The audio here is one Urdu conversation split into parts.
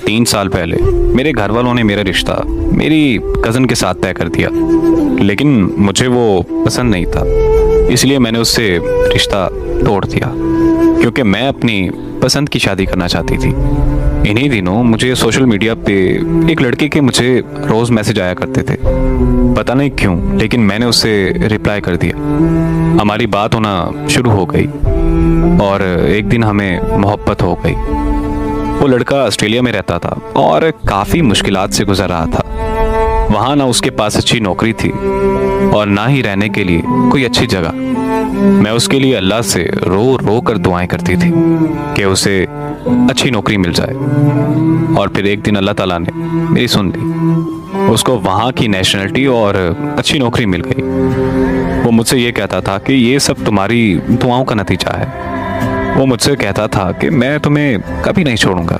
3 سال پہلے میرے گھر والوں نے میرا رشتہ میری کزن کے ساتھ طے کر دیا، لیکن مجھے وہ پسند نہیں تھا، اس لیے میں نے اس سے رشتہ توڑ دیا کیونکہ میں اپنی پسند کی شادی کرنا چاہتی تھی۔ انہی دنوں مجھے سوشل میڈیا پہ ایک لڑکے کے مجھے روز میسج آیا کرتے تھے، پتہ نہیں کیوں، لیکن میں نے اسے رپلائی کر دیا۔ ہماری بات ہونا شروع ہو گئی اور ایک دن ہمیں محبت ہو گئی۔ وہ لڑکا آسٹریلیا میں رہتا تھا اور کافی مشکلات سے گزر رہا تھا۔ وہاں نہ اس کے پاس اچھی نوکری تھی اور نہ ہی رہنے کے لیے کوئی اچھی جگہ۔ میں اس کے لیے اللہ سے رو رو کر دعائیں کرتی تھی کہ اسے اچھی نوکری مل جائے، اور پھر ایک دن اللہ تعالیٰ نے میری سن لی۔ اس کو وہاں کی نیشنلٹی اور اچھی نوکری مل گئی۔ وہ مجھ سے یہ کہتا تھا کہ یہ سب تمہاری دعاؤں کا نتیجہ ہے۔ وہ مجھ سے کہتا تھا کہ میں تمہیں کبھی نہیں چھوڑوں گا۔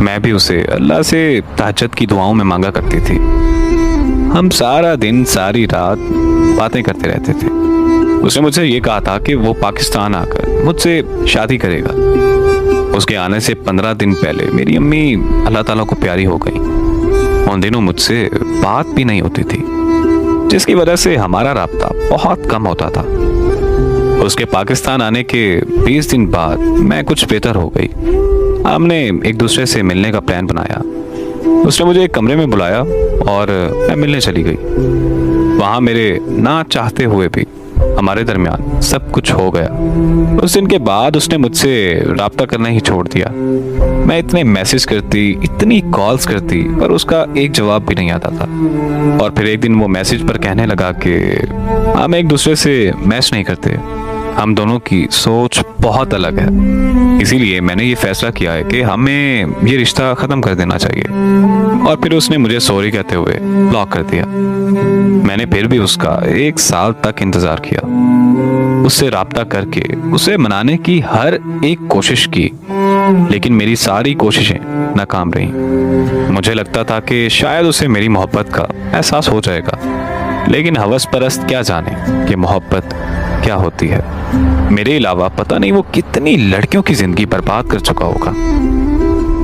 میں بھی اسے اللہ سے تہجد کی دعاؤں میں مانگا کرتی تھی۔ ہم سارا دن ساری رات باتیں کرتے رہتے تھے۔ اس نے مجھ سے یہ کہا تھا کہ وہ پاکستان آ کر مجھ سے شادی کرے گا۔ اس کے آنے سے 15 دن پہلے میری امی اللہ تعالیٰ کو پیاری ہو گئی۔ ان دنوں مجھ سے بات بھی نہیں ہوتی تھی، جس کی وجہ سے ہمارا رابطہ بہت کم ہوتا تھا۔ اس کے پاکستان آنے کے 20 دن بعد میں کچھ بہتر ہو گئی۔ ہم نے ایک دوسرے سے ملنے کا پلان بنایا۔ اس نے مجھے ایک کمرے میں بلایا اور میں ملنے چلی گئی۔ وہاں میرے نہ چاہتے ہوئے بھی ہمارے درمیان سب کچھ ہو گیا۔ اس دن کے بعد اس نے مجھ سے رابطہ کرنا ہی چھوڑ دیا۔ میں اتنے میسج کرتی، اتنی کالز کرتی، پر اس کا ایک جواب بھی نہیں آتا تھا۔ اور پھر ایک دن وہ میسج پر کہنے لگا کہ ہم ایک دوسرے سے میچ نہیں کرتے، ہم دونوں کی سوچ بہت الگ ہے، اسی لیے میں نے یہ فیصلہ کیا ہے کہ ہمیں یہ رشتہ ختم کر دینا چاہیے۔ اور پھر اس نے مجھے سوری کہتے ہوئے بلاک کر دیا۔ میں نے پھر بھی اس کا 1 سال تک انتظار کیا، اس سے رابطہ کر کے اسے منانے کی ہر ایک کوشش کی، لیکن میری ساری کوششیں ناکام رہیں۔ مجھے لگتا تھا کہ شاید اسے میری محبت کا احساس ہو جائے گا، لیکن ہوس پرست کیا جانے کہ محبت کیا ہوتی ہے۔ میرے علاوہ پتہ نہیں وہ کتنی لڑکیوں کی زندگی برباد کر چکا ہوگا۔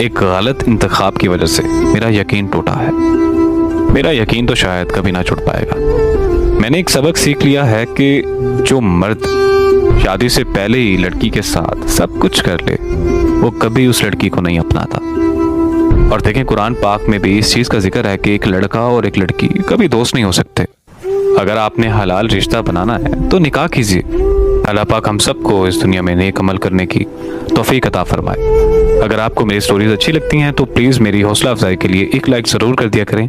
ایک غلط انتخاب کی وجہ سے میرا یقین ٹوٹا ہے۔ میرا یقین تو شاید کبھی نہ چھوٹ پائے گا۔ میں نے ایک سبق سیکھ لیا ہے کہ جو مرد شادی سے پہلے ہی لڑکی کے ساتھ سب کچھ کر لے، وہ کبھی اس لڑکی کو نہیں اپناتا۔ اور دیکھیں قرآن پاک میں بھی اس چیز کا ذکر ہے کہ ایک لڑکا اور ایک لڑکی کبھی دوست نہیں ہو سکتے۔ اگر آپ نے حلال رشتہ بنانا ہے تو نکاح کیجیے۔ اللہ پاک ہم سب کو اس دنیا میں نیک عمل کرنے کی توفیق عطا فرمائے۔ اگر آپ کو میری سٹوریز اچھی لگتی ہیں تو پلیز میری حوصلہ افزائی کے لیے ایک لائک ضرور کر دیا کریں۔